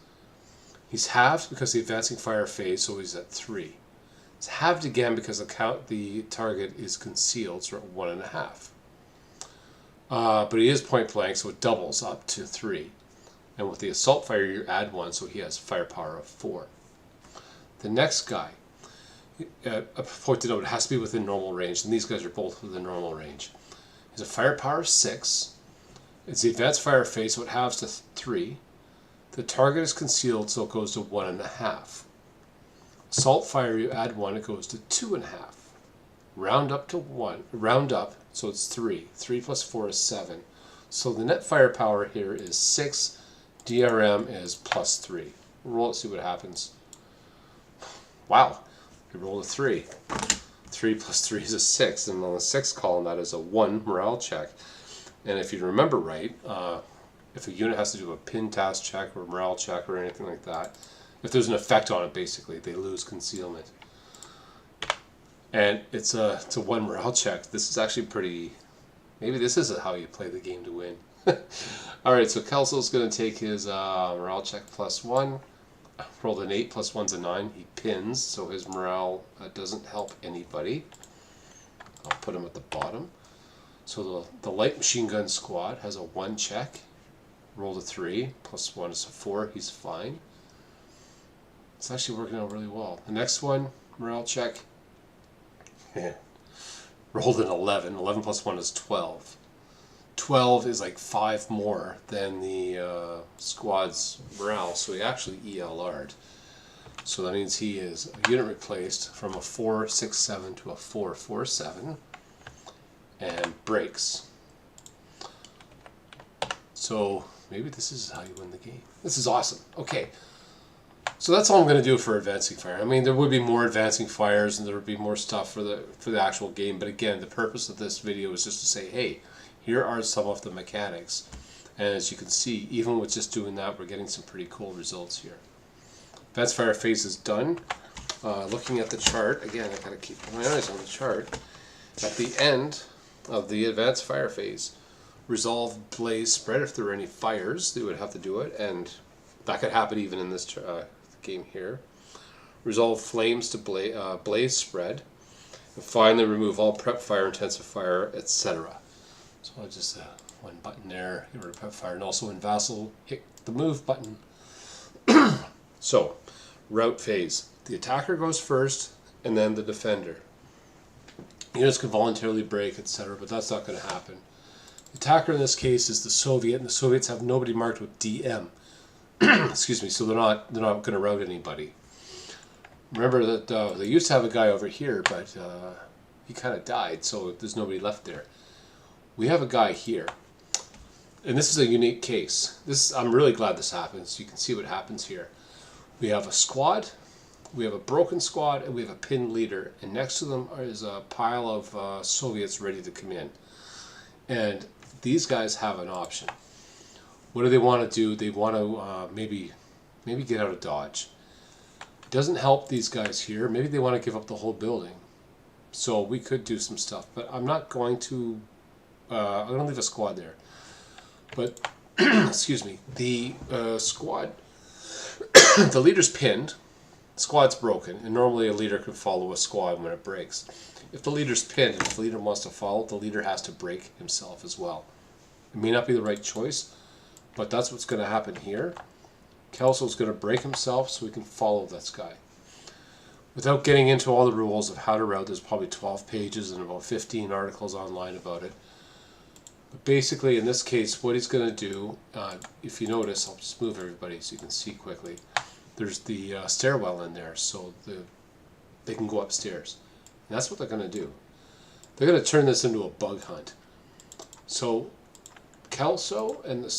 He's halved because the advancing fire phase, so he's at 3. It's halved again because the target is concealed, so we're at 1.5. But he is point blank, so it doubles up to 3. And with the assault fire, you add 1, so he has firepower of 4. The next guy, I pointed out, it has to be within normal range, and these guys are both within normal range. He's a firepower of 6. It's the advanced fire phase, so it halves to 3. The target is concealed, so it goes to 1.5. Assault fire, you add 1, it goes to 2.5. Round up to 1. Round up, so it's 3. 3 plus 4 is 7. So the net firepower here is 6. DRM is plus 3. Roll it, see what happens. Wow, you roll a 3. 3 plus 3 is a 6, and on the 6th column that is a 1 morale check. And if you remember right, if a unit has to do a pin task check or morale check or anything like that, if there's an effect on it, basically, they lose concealment. And it's a 1 morale check. This is actually pretty... Maybe this is how you play the game to win. Alright, so Kelso's going to take his morale check plus 1. Rolled an 8 plus 1's a 9. He pins, so his morale doesn't help anybody. I'll put him at the bottom. So the light machine gun squad has a 1 check. Rolled a 3. Plus 1 is a 4. He's fine. It's actually working out really well. The next one, morale check. Rolled an 11. 11 plus 1 is 12. 12 is like 5 more than the squad's morale, so he actually ELR'd. So that means he is a unit replaced from a 4.67 to a 4.47 and breaks. So maybe this is how you win the game. This is awesome. Okay. So that's all I'm going to do for advancing fire. I mean, there would be more advancing fires and there would be more stuff for the actual game. But again, the purpose of this video is just to say, hey, here are some of the mechanics. And as you can see, even with just doing that, we're getting some pretty cool results here. Advanced fire phase is done. Looking at the chart, again, I got to keep my eyes on the chart. At the end of the advanced fire phase, resolve blaze spread. If there were any fires, they would have to do it. And that could happen even in this game here. Resolve flames to blaze spread. And finally remove all prep fire, intensive fire, etc. So I'll just one button there, get rid of prep fire, and also in Vassal, hit the move button. So, route phase. The attacker goes first, and then the defender. Units can voluntarily break, etc., but that's not going to happen. The attacker in this case is the Soviet, and the Soviets have nobody marked with DM. Excuse me, so they're not going to route anybody. Remember that they used to have a guy over here, but he kind of died, so there's nobody left there. We have a guy here, and this is a unique case. I'm really glad this happens. You can see what happens here. We have a squad, we have a broken squad, and we have a pinned leader, and next to them is a pile of Soviets ready to come in. And these guys have an option. What do they want to do? They want to maybe Maybe get out of dodge. It doesn't help these guys here. Maybe they want to give up the whole building. So we could do some stuff, but I'm not going to. I'm going to leave a squad there. But excuse me, the squad, the leader's pinned. Squad's broken, and normally a leader can follow a squad when it breaks. If the leader's pinned and if the leader wants to follow, the leader has to break himself as well. It may not be the right choice, but that's what's going to happen here. Kelso's going to break himself so we can follow this guy. Without getting into all the rules of how to route, there's probably 12 pages and about 15 articles online about it. But basically, in this case, what he's going to do, if you notice, I'll just move everybody so you can see quickly. There's the stairwell in there, so they can go upstairs. And that's what they're going to do. They're going to turn this into a bug hunt. So Kelso and the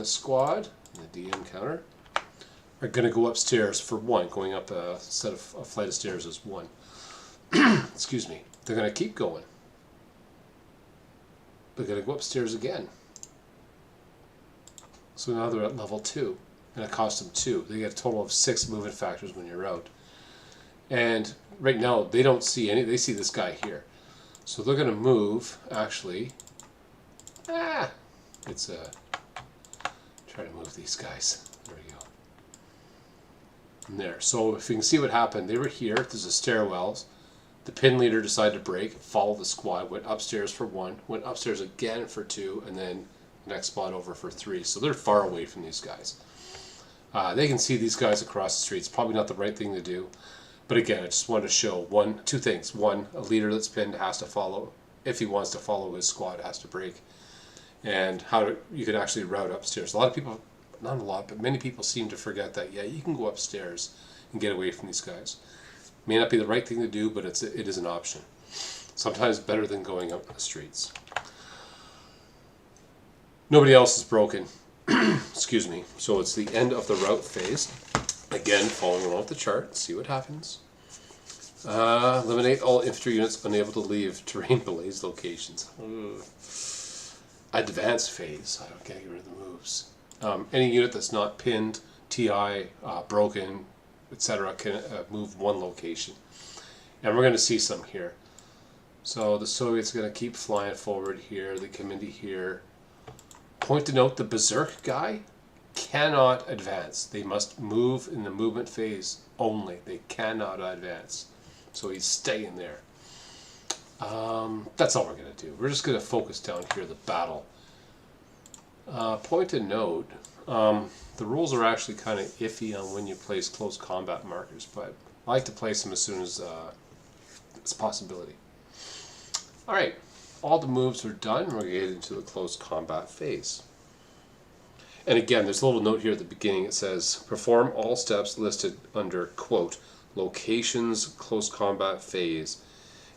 squad, and the DM counter, are going to go upstairs for one. Going up a flight of stairs is one. Excuse me. They're going to keep going. They're going to go upstairs again. So now they're at level 2. And it costs them 2. They get a total of 6 movement factors when you're out. And right now they don't see any. They see this guy here. So they're going to move, actually. It's try to move these guys. There we go. And there. So if you can see what happened, they were here. There's a stairwell. The pin leader decided to break, follow the squad, went upstairs for 1, went upstairs again for 2, and then the next spot over for 3. So they're far away from these guys. They can see these guys across the street. It's probably not the right thing to do. But again, I just wanted to show two things. One, a leader that's pinned has to follow. If he wants to follow his squad, has to break. And you can actually route upstairs. A lot of people, not a lot, but many people seem to forget that, yeah, you can go upstairs and get away from these guys. May not be the right thing to do, but it is an option. Sometimes better than going up the streets. Nobody else is broken. Excuse me. So it's the end of the route phase. Again, following along with the chart, see what happens. Eliminate all infantry units unable to leave terrain blaze locations. Advanced phase. I don't get rid of the moves. Any unit that's not pinned, TI, broken, etc. can move 1 location. And we're going to see some here. So the Soviets are going to keep flying forward here. They come into here. Point to note, the Berserk guy cannot advance. They must move in the movement phase only. They cannot advance. So he's staying there. That's all we're going to do. We're just going to focus down here, the battle. Point to note, the rules are actually kind of iffy on when you place close combat markers, but I like to place them as soon as it's a possibility. Alright, all the moves are done. We're going to get into the close combat phase. And again, there's a little note here at the beginning. It says, perform all steps listed under, quote, locations close combat phase.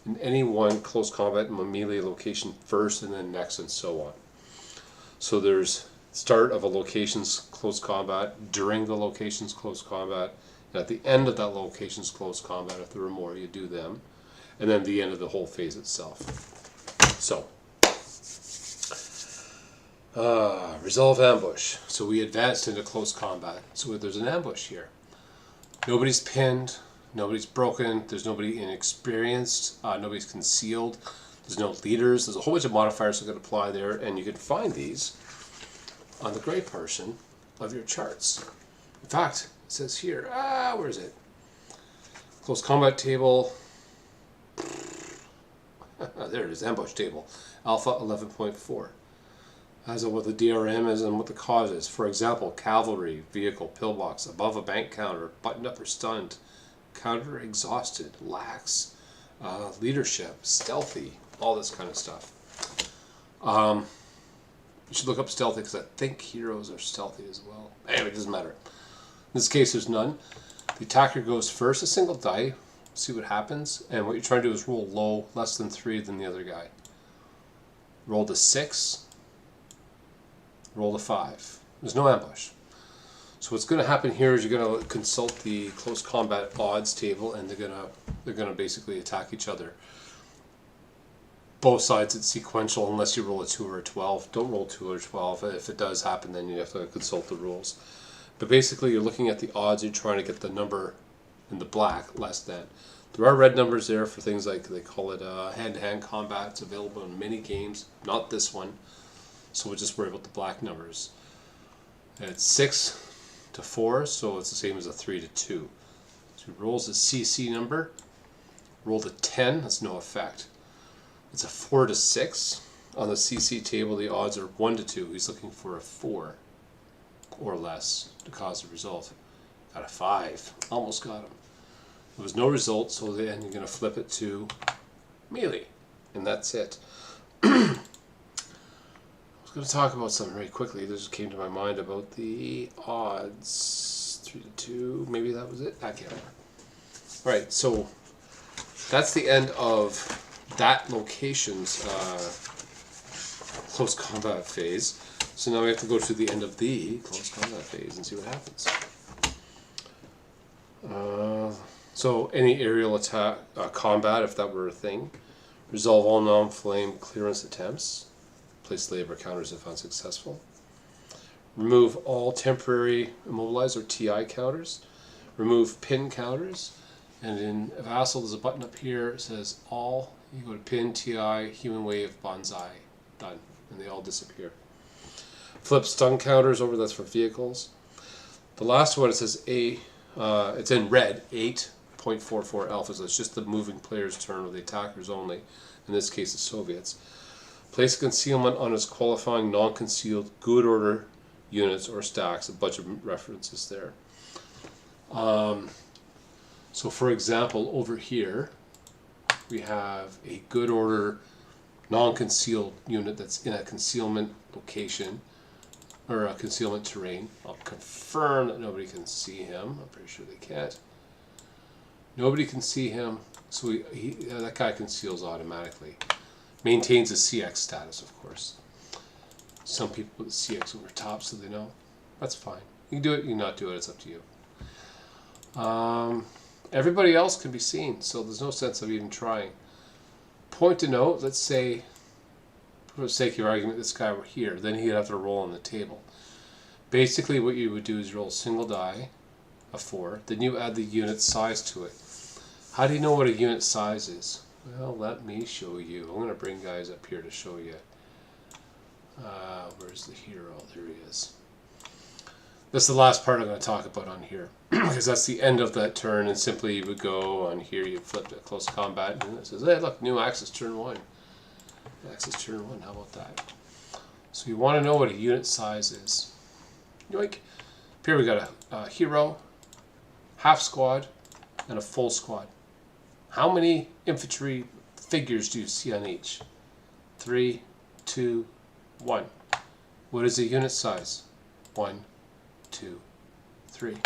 In any one close combat melee location first and then next and so on. So there's start of a location's close combat, during the location's close combat, and at the end of that location's close combat, if there are more, you do them, and then the end of the whole phase itself. So, resolve ambush. So we advanced into close combat. So there's an ambush here. Nobody's pinned, nobody's broken, there's nobody inexperienced, nobody's concealed, there's no leaders, there's a whole bunch of modifiers that can apply there, and you can find these on the gray portion of your charts. In fact, it says here, where is it? Close combat table. There it is, ambush table, alpha 11.4. As of what the DRM is and what the cause is. For example, cavalry, vehicle, pillbox, above a bank counter, buttoned up or stunned, counter exhausted, lax, leadership, stealthy, all this kind of stuff. You should look up stealthy because I think heroes are stealthy as well. Anyway, it doesn't matter. In this case, there's none. The attacker goes first, a single die, see what happens, and what you're trying to do is roll low, less than 3 than the other guy. Roll the 6, roll the 5. There's no ambush. So what's going to happen here is you're going to consult the close combat odds table, and they're going to basically attack each other. Both sides it's sequential unless you roll a 2 or a 12. Don't roll 2 or 12. If it does happen, then you have to consult the rules. But basically, you're looking at the odds. You're trying to get the number in the black less than. There are red numbers there for things like, they call it hand-to-hand combat. It's available in many games, not this one. So we'll just worry about the black numbers. And it's 6 to 4, so it's the same as a 3 to 2. So he rolls the CC number. Rolled a 10, that's no effect. It's a 4 to 6. On the CC table, the odds are 1 to 2. He's looking for a 4 or less to cause the result. Got a 5. Almost got him. There was no result, so then you're going to flip it to melee. And that's it. I was going to talk about something very quickly. This just came to my mind about the odds. 3 to 2. Maybe that was it? I can't remember. Alright, so that's the end of that location's close combat phase. So now we have to go to the end of the close combat phase and see what happens. So any aerial attack combat, if that were a thing. Resolve all non-flame clearance attempts. Place labor counters if unsuccessful. Remove all temporary immobilize or TI counters. Remove pin counters. And in Vassal, there's a button up here. It says all. You go to pin, TI, human wave, bonsai. Done. And they all disappear. Flip stun counters over. That's for vehicles. The last one, it says A. It's in red. 8.44 alpha. So it's just the moving player's turn, or the attackers only. In this case, the Soviets. Place concealment on its qualifying non-concealed good order units or stacks. A bunch of references there. So for example, over here, we have a good order non-concealed unit that's in a concealment location, or a concealment terrain. I'll confirm that nobody can see him. I'm pretty sure they can't. Nobody can see him, so that guy conceals automatically. Maintains a CX status, of course. Some people put the CX over top so they know. That's fine. You can do it, you can not do it, it's up to you. Everybody else can be seen, so there's no sense of even trying. Point to note, let's say, for the sake of your argument, this guy were here, then he'd have to roll on the table. Basically what you would do is roll a single die, a 4, then you add the unit size to it. How do you know what a unit size is? Well, let me show you. I'm going to bring guys up here to show you. Where's the hero? There he is. This is the last part I'm going to talk about on here, because that's the end of that turn, and simply you would go on here, you flip to close combat, and it says, hey look, new axis turn 1. Axis turn 1, how about that? So you want to know what a unit size is. Yoink. Here we got a hero, half squad, and a full squad. How many infantry figures do you see on each? 3, 2, 1. What is the unit size? 1, 2, 3.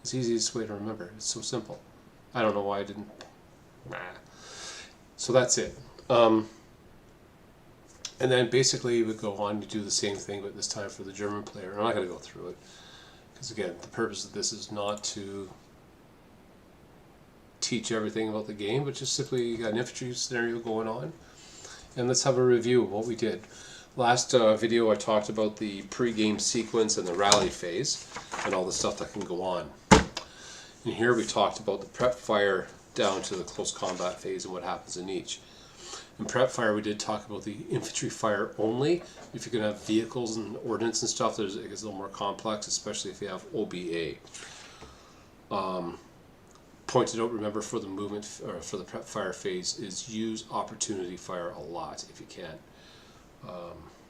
It's the easiest way to remember. It's so simple. I don't know why I didn't. Nah. So that's it. And then basically you would go on to do the same thing, but this time for the German player. I'm not going to go through it, because again, the purpose of this is not to teach everything about the game, but just simply you got an infantry scenario going on. And let's have a review of what we did. Last video I talked about the pre-game sequence and the rally phase and all the stuff that can go on. And here we talked about the prep fire down to the close combat phase and what happens in each. In prep fire we did talk about the infantry fire only. If you're going to have vehicles and ordnance and stuff, it gets a little more complex, especially if you have OBA. Pointed out, remember, for the movement, or for the prep fire phase, is use opportunity fire a lot if you can.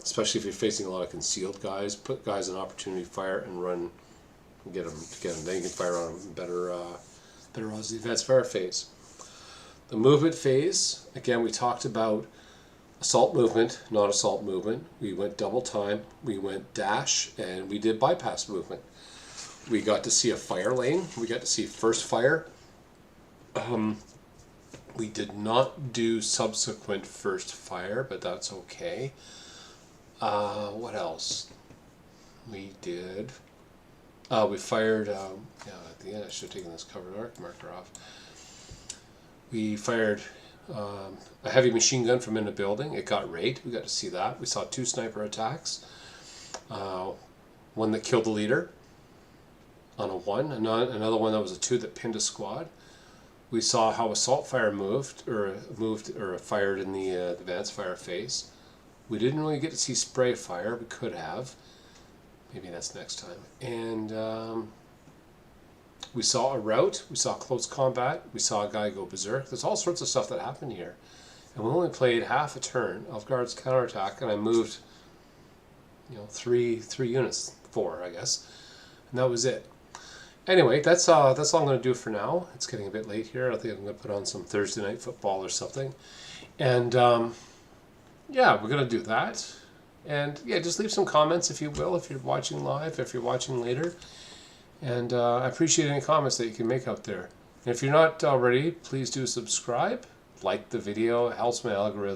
Especially if you're facing a lot of concealed guys, put guys in opportunity fire and run, and get them. Then you can fire on them better odds the advanced fire phase. The movement phase, again, we talked about assault movement, non-assault movement. We went double time, we went dash, and we did bypass movement. We got to see a fire lane. We got to see first fire. We did not do subsequent first fire, but that's okay. What else? We did. We fired. Yeah, at the end I should have taken this covered arc marker off. We fired a heavy machine gun from in a building. It got raid. We got to see that. We saw 2 sniper attacks. One that killed the leader. on a 1, another one that was a 2 that pinned a squad. We saw how assault fire moved or fired in the advanced fire phase. We didn't really get to see spray fire. We could have. Maybe that's next time. And we saw a rout. We saw close combat. We saw a guy go berserk. There's all sorts of stuff that happened here. And we only played half a turn of Guard's counterattack, and I moved, three units, 4, I guess, and that was it. Anyway, that's all I'm going to do for now. It's getting a bit late here. I think I'm going to put on some Thursday night football or something, and yeah, we're going to do that. And yeah, just leave some comments if you will, if you're watching live, if you're watching later, and I appreciate any comments that you can make out there. And if you're not already, please do subscribe. Like the video, it helps my algorithm